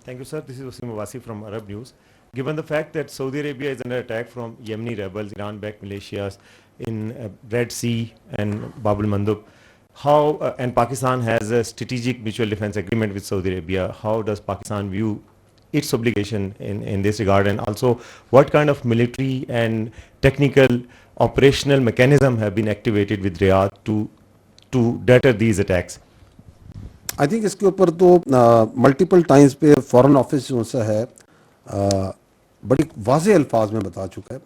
Thank you, sir. This is Wasim Awasi from Arab News. Given the fact that Saudi Arabia is under attack from Yemeni rebels, Iran-backed militias in Red Sea and Bab al-Mandab, how and Pakistan has a strategic mutual defense agreement with Saudi Arabia. How does Pakistan view its obligation in this regard, and also what kind of military and technical operational mechanism have been activated with Riyadh to deter these attacks? I think इसके ऊपर तो multiple times पे foreign office जो सा है बड़ी वाज़े अल्फाज में बता चुका है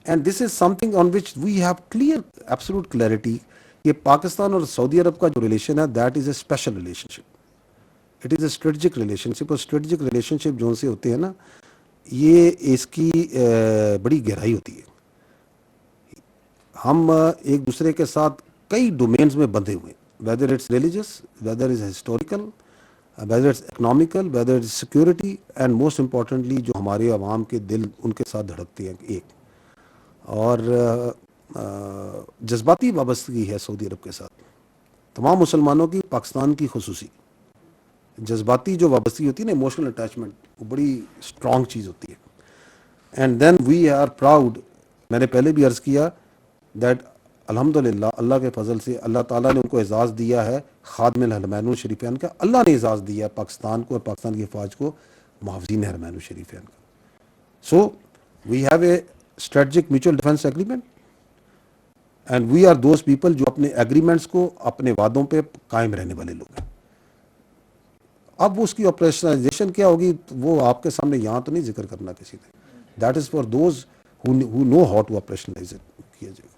and this is something on which we have clear absolute clarity कि पाकिस्तान और सऊदी अरब का जो रिलेशन है that is a special relationship, it is a strategic relationship. और स्ट्रेटजिक रिलेशनशिप जो से होते हैं ना, ये इसकी बड़ी गहराई होती है। हम एक दूसरे के साथ कई डोमेन्स में बंधे हुए हैं, whether it's religious, whether is historical, whether it's economical, whether it's security, and most importantly जो हमारे अवाम के दिल उनके साथ धड़कते हैं एक, और जज्बाती वाबस्तगी है सऊदी अरब के साथ। तमाम मुसलमानों की, पाकिस्तान की खुसूसी जज्बाती जो वाबस्तगी होती है ना, इमोशनल अटैचमेंट, वो बड़ी स्ट्रॉन्ग चीज़ होती है। And then we are proud, मैंने पहले भी अर्ज़ किया दैट अल्हम्दुलिल्लाह अल्लाह के फजल से अल्लाह ताला ने उनको एजाज़ दिया है खादिम हरमैनुल शरीफैन का। अल्लाह ने एजाज़ दिया है पाकिस्तान को और पाकिस्तान की फ़ौज को मुआवज़ीन हरमैनुल शरीफैन का। So we have a strategic mutual defence agreement and we are those people जो अपने एग्रीमेंट्स को, अपने वादों पे कायम रहने वाले लोग हैं। अब उसकी ऑपरेशनलाइजेशन क्या होगी वो आपके सामने यहाँ तो नहीं जिक्र करना किसी ने, that is for those who know how to operationalize it किया जाए।